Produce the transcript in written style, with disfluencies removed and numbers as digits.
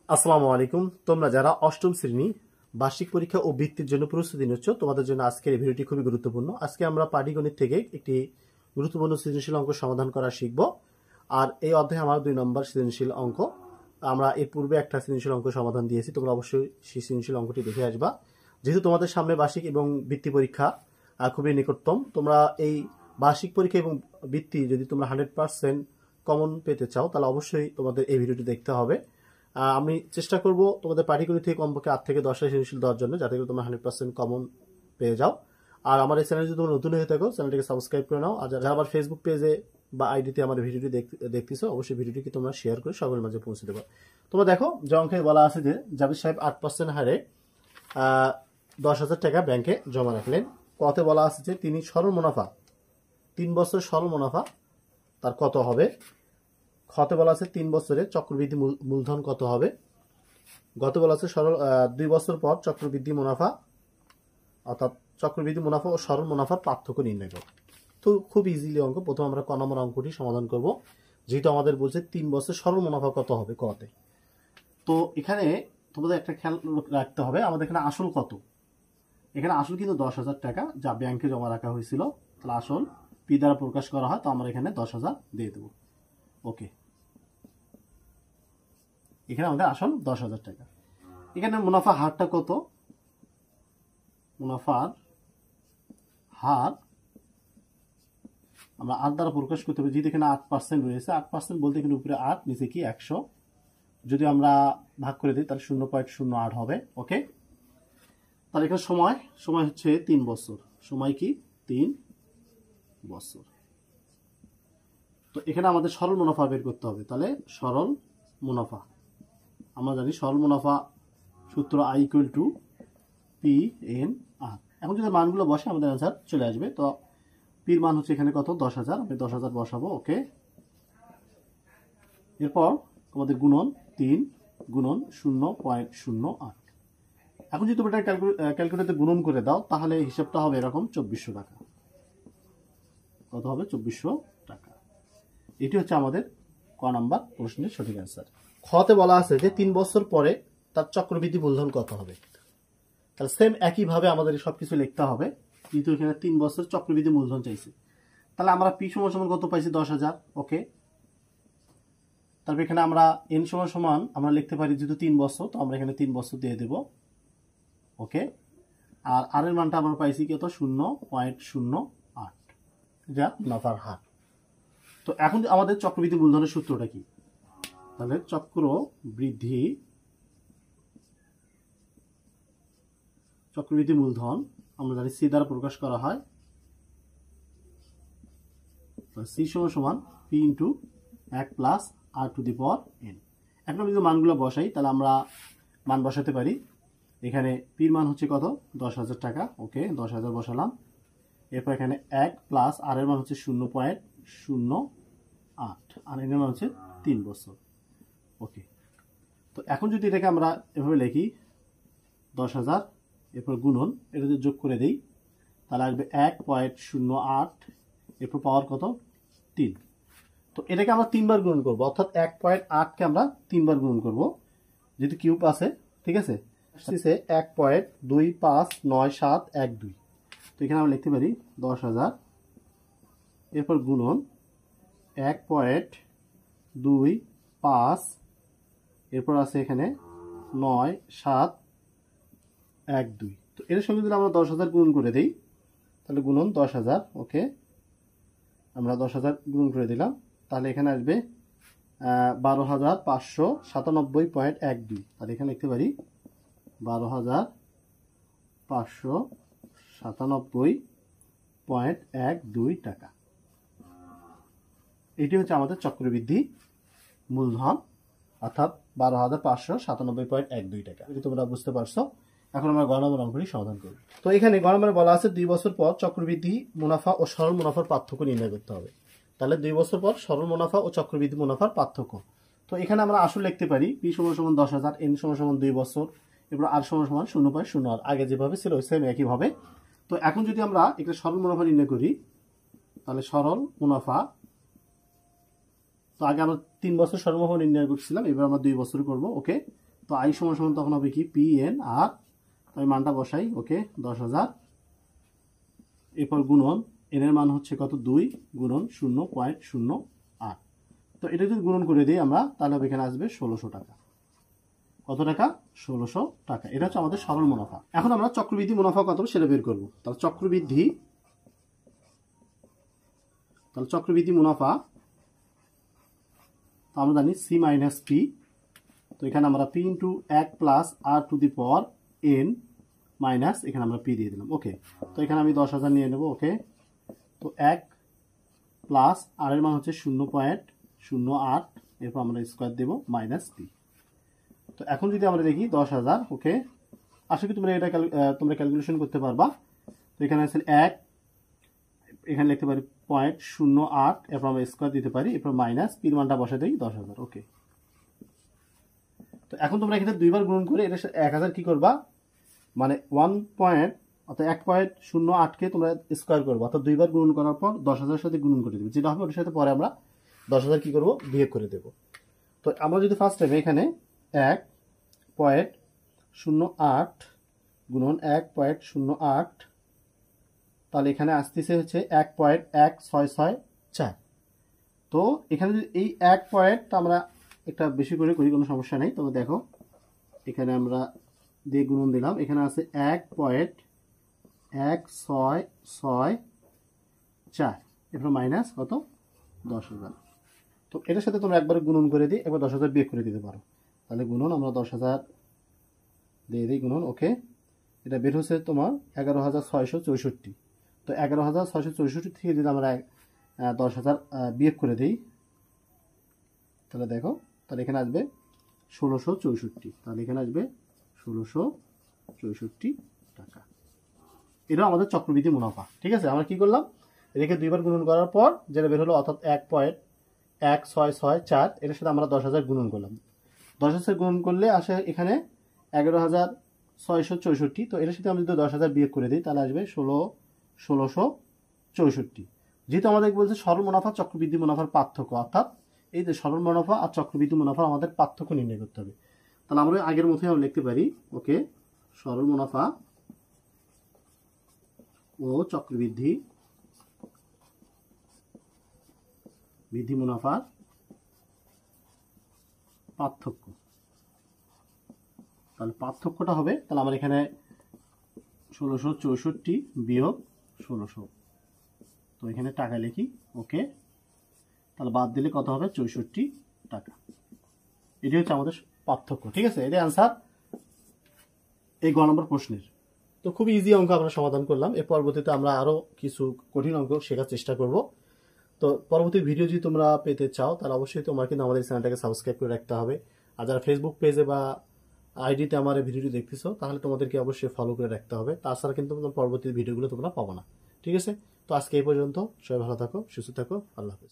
আসসালামু আলাইকুম। তোমরা যারা অষ্টম শ্রেণী বার্ষিক পরীক্ষা ও বৃত্তির জন্য প্রস্তুতি নিচ্ছ, তোমাদের জন্য আজকের এই ভিডিওটি খুবই গুরুত্বপূর্ণ। আজকে আমরা পাটিগণিত থেকে একটি গুরুত্বপূর্ণ সৃজনশীল অঙ্ক সমাধান করা শিখব। আর এই অধ্যায়ে আমার 2 নম্বর সৃজনশীল অঙ্ক। আমরা এর পূর্বে একটা সৃজনশীল অঙ্ক সমাধান দিয়েছি, তোমরা অবশ্যই সেই সৃজনশীল অঙ্কটি দেখে আসবা। যেহেতু তোমাদের সামনে বার্ষিক এবং বৃত্তি পরীক্ষা খুবই নিকটতম, তোমরা এই বার্ষিক পরীক্ষা এবং বৃত্তি যদি তোমরা 100% কমন পেতে চাও, তাহলে অবশ্যই তোমাদের এই ভিডিওটি দেখতে হবে। আমি চেষ্টা করব তোমাদের পাটিগণিত থেকে কমপক্ষে 8 থেকে 10টা সৃজনশীল দেওয়ার জন্য, যাতে করে তোমরা 100% কমন পেয়ে যাও। আর আমার এই চ্যানেল যদি তোমরা নতুন হয়ে থাকো, চ্যানেলটিকে সাবস্ক্রাইব করে নাও। আর যারা আমার ফেসবুক পেজে বা আইডিতে আমার ভিডিওটি দেখতেছো, অবশ্যই ভিডিওটিকে তোমরা শেয়ার করে সকলের মাঝে পৌঁছে দেবো। তোমরা দেখো, যে অঙ্কে বলা আছে যে জাবির সাহেব 8% হারে 10,000 টাকা ব্যাংকে জমা রাখলেন। কতে বলা আছে যে তিনি সরল মুনাফা 3 বছর সরল মুনাফা তার কত হবে। খতে বলা আছে 3 বছরে চক্রবৃদ্ধি মূলধন কত হবে। গত বলা আছে 2 বছর পর চক্রবৃদ্ধি মুনাফা, অর্থাৎ চক্রবৃদ্ধি মুনাফা ও সরল মুনাফার পার্থক্য নির্ণয় করো। তো খুব ইজিলি অঙ্ক। প্রথমে আমরা ক নম্বর অঙ্কটি সমাধান করব, যেহেতু আমাদের বলছে 3 বছর সরল মুনাফা কত হবে কতে। তো এখানে তোমাদের একটা খেয়াল রাখতে হবে, আমাদের এখানে আসল কত। এখানে আসল কিন্তু 10,000 টাকা, যা ব্যাংকে জমা রাখা হয়েছিল। তাহলে আসল পি দ্বারা প্রকাশ করা হয়, তো আমরা এখানে 10,000 দিয়ে দেবো। ওকে, এখানে আমাদের আসল 10,000 টাকা। এখানে মুনাফা হারটা কত? মুনাফার হার আমরা 8 দ্বারা প্রকাশ করতে হবে, যেহেতু এখানে 8% রয়েছে। 8% বলতে এখানে উপরে 8, নিচে কি 100। যদি আমরা ভাগ করে দিই তাহলে 0.08 হবে। ওকে, তাহলে এখানে সময় হচ্ছে 3 বছর। সময় কি 3 বছর। তো এখানে আমাদের সরল মুনাফা বের করতে হবে। তাহলে সরল মুনাফা আমরা জানি, সরল মুনাফা সূত্র I = PNR। এখন যদি মানগুলো বসে আমাদের অ্যান্সার চলে আসবে। তো পির মান হচ্ছে এখানে কত? 10,000। আমি 10,000 বসাবো। ওকে, এরপর আমাদের গুণন 3 গুণন 0.08। এখন যদি তুমি এটা ক্যালকুলেটরে গুণন করে দাও, তাহলে হিসাবটা হবে এরকম 2400 টাকা। কত হবে? 2400 টাকা। এটি হচ্ছে আমাদের ক নাম্বার প্রশ্নের সঠিক অ্যান্সার। খতে বলা আছে যে 3 বছর পরে তার চক্রবৃদ্ধি মূলধন কত হবে। তাহলে সেম একইভাবে আমাদের সবকিছু লিখতে হবে, কিন্তু এখানে 3 বছর চক্রবৃদ্ধি মূলধন চাইছে। তাহলে আমরা পি সমান কত পাইছি? 10,000। ওকে, তারপর এখানে আমরা এন সমান আমরা লিখতে পারি, যেহেতু 3 বছর, তো আমরা এখানে 3 বছর দিয়ে দেব। ওকে, আর আর এর মানটা আমরা পাইছি কত? 0.08, যা মুনাফার হার। তো এখন আমাদের চক্রবৃদ্ধি মূলধনের সূত্রটা কি? তাহলে চক্রবৃদ্ধি মূলধন আমরা জানি সি দ্বারা প্রকাশ করা হয়। সি সমান P into 1 plus R to the power N. এখন আমি যদি মানগুলো বসাই, তাহলে আমরা মান বসাতে পারি। এখানে পির মান হচ্ছে কত? 10,000 টাকা। ওকে, 10,000 বসালাম। এরপর এখানে 1 প্লাস আর এর মান হচ্ছে 0.08, আর এর মান হচ্ছে 3 বছর। ওকে, তো এখন যদি এটাকে আমরা এভাবে লিখি 10,000, এরপর গুণন, এটা যদি যোগ করে দেই তাহলে আসবে 1.08, এরপর পাওয়ার কত? 3। তো এটাকে আমরা 3 বার গুণন করবো, অর্থাৎ 1.8কে আমরা 3 বার গুণন করবো, যেহেতু কিউব আছে। ঠিক আছে, 1.259712। তো এখানে আমরা লিখতে পারি 10,000, এরপর গুণন 1.25, এরপর আছে এখানে 9712। তো এর সঙ্গে যদি আমরা 10,000 গুণন করে দিই, তাহলে গুণন 10,000। ওকে, আমরা 10,000 গুণন করে দিলাম, তাহলে এখানে আসবে 12,597.12। তাহলে এখানে লিখতে পারি 12,597.12 টাকা। এটি হচ্ছে আমাদের চক্রবৃদ্ধি মূলধন, অর্থাৎ 12,597.12 টাকা। এটি তোমরা বুঝতে পারছো। এখন আমরা গ নম্বর অঙ্কটি সমাধান করব। তো এখানে গ নম্বরে বলা আছে 2 বছর পর চক্রবৃদ্ধি মুনাফা ও সরল মুনাফার পার্থক্য নির্ণয় করতে হবে। তাহলে 2 বছর পর সরল মুনাফা ও চক্রবৃদ্ধি মুনাফার পার্থক্য। তো এখানে আমরা আসল লিখতে পারি পি সমান 10,000, এন সমান 2 বছর, এরপর আর সমান 0.08, আগে যেভাবে ছিল সেম একইভাবে। তো এখন যদি আমরা একটা সরল মুনাফা নির্ণয় করি, তাহলে সরল মুনাফা, তো আগে আমরা 3 বছর সরল মুনাফা নির্ণয় করছিলাম, এবার আমরা 2 বছর করব। ওকে, তো আই সমান সমান তখন হবে কি পি এন আর আমি মানটা বসাই ওকে 10,000 এরপর গুণন এন এর মান হচ্ছে কত 2 গুণন 0.08 তো এটা যদি গুণন করে দিই আমরা তাহলে এখানে আসবে 1600 টাকা কত টাকা 1600 টাকা এটা হচ্ছে আমাদের সরল মুনাফা এখন আমরা চক্রবৃদ্ধি মুনাফা কত সেটা বের করব তাহলে চক্রবৃদ্ধি মুনাফা আমরা জানি সি মাইনাস পি তো এখানে আমরা P into 1 plus R to the power N minus এখানে আমরা পি দিয়ে দিলাম ওকে তো এখানে আমি 10,000 নিয়ে নেব ওকে তো 1 প্লাস আর এর মান হচ্ছে 0.08 এরপর আমরা স্কোয়ার দেব মাইনাস পি তো এখন যদি আমরা দেখি 10,000 ওকে আশা করি তোমরা ক্যালকুলেশন করতে পারবা তো এখানে আছে 1 এখানে লিখতে পারি 0.08 এরপর আমরা স্কোয়ার দিতে পারি এরপর মাইনাস পির মানটা বসে দেই 10,000 ওকে তো এখন তোমরা এখানে দুইবার গুণন করে এটা 1,000 কি করবা মানে 1.08 কে তোমরা স্কোয়ার করবা অর্থাৎ দুইবার গুণন করার পর 10,000 সাথে গুণন করে দেবে যেটা হবে ওটার সাথে পরে আমরা 10,000 কি করব বিয়োগ করে দেব তো আমরা যদি ফার্স্ট টাইম এখানে 1.08 গুণন 1.08 তাহলে এখানে আসতেছে হচ্ছে 1.1664 তো এখানে যদি এই 1 পয়েন্ট আমরা একটা বেশি করে করি কোনো সমস্যা নেই তবে দেখো এখানে আমরা দিয়ে গুণন দিলাম এখানে আছে 1.1664 এরপর মাইনাস কত 10,000 তো এটার সাথে তোমরা একবার গুণন করে দিই এবার 10,000 বিয়োগ করে দিতে পারো তাহলে গুণন আমরা 10,000 দিয়ে দিই গুণন ওকে এটা বের হচ্ছে তোমার 11,664 তো 11,664 থেকে যদি আমরা 10,000 বিয়োগ করে দিই তাহলে দেখো তাহলে এখানে আসবে 1,664 তাহলে এখানে আসবে 1,664 টাকা এটা আমাদের চক্রবৃদ্ধি মুনাফা ঠিক আছে আমরা কি করলাম এটাকে দুইবার গুণন করার পর যেটা বের হলো অর্থাৎ 1.1664 এটার সাথে আমরা 10,000 গুণন করলাম 10,000 গুণন করলে আসে এখানে 11,664 তো এটার সাথে আমরা যদি 10,000 বিয়োগ করে দিই তাহলে আসবে 1,664 যেহেতু আমাদের বলছে সরল মুনাফা চক্রবৃদ্ধি মুনাফার পার্থক্য অর্থাৎ এই যে সরল মুনাফা আর চক্রবৃদ্ধি মুনাফা আমাদের পার্থক্য নির্ণয় করতে হবে তাহলে আমরা আগের মতোই আমরা লিখতে পারি ওকে সরল মুনাফা ও চক্রবৃদ্ধি মুনাফার পার্থক্য তাহলে পার্থক্যটা হবে তাহলে আমরা এখানে 1,664 বিয়োগ 1,600 তো এখানে টাকা লিখি ওকে তাহলে বাদ দিলে কত হবে 64 টাকা এটি হচ্ছে আমাদের পার্থক্য ঠিক আছে এটাই আনসার এই গ নম্বর প্রশ্নের তো খুব ইজি অঙ্ক আমরা সমাধান করলাম এর পরবর্তীতে আমরা আরো কিছু কঠিন অঙ্ক শেখার চেষ্টা করব তো পরবর্তী ভিডিও যদি তোমরা পেতে চাও তাহলে অবশ্যই তোমার কিন্তু আমাদের চ্যানেলটাকে সাবস্ক্রাইব করে রাখতে হবে আর যারা ফেসবুক পেজে বা আইডিতে আমার ভিডিওটি দেখতেছো তাহলে তোমাদেরকে অবশ্যই ফলো করে রাখতে হবে তাছাড়া কিন্তু পরবর্তী ভিডিওগুলো তোমরা পাবো না ঠিক আছে তো আজকে এই পর্যন্ত সবাই ভালো থাকো সুস্থ থাকো আল্লাহ হাফেজ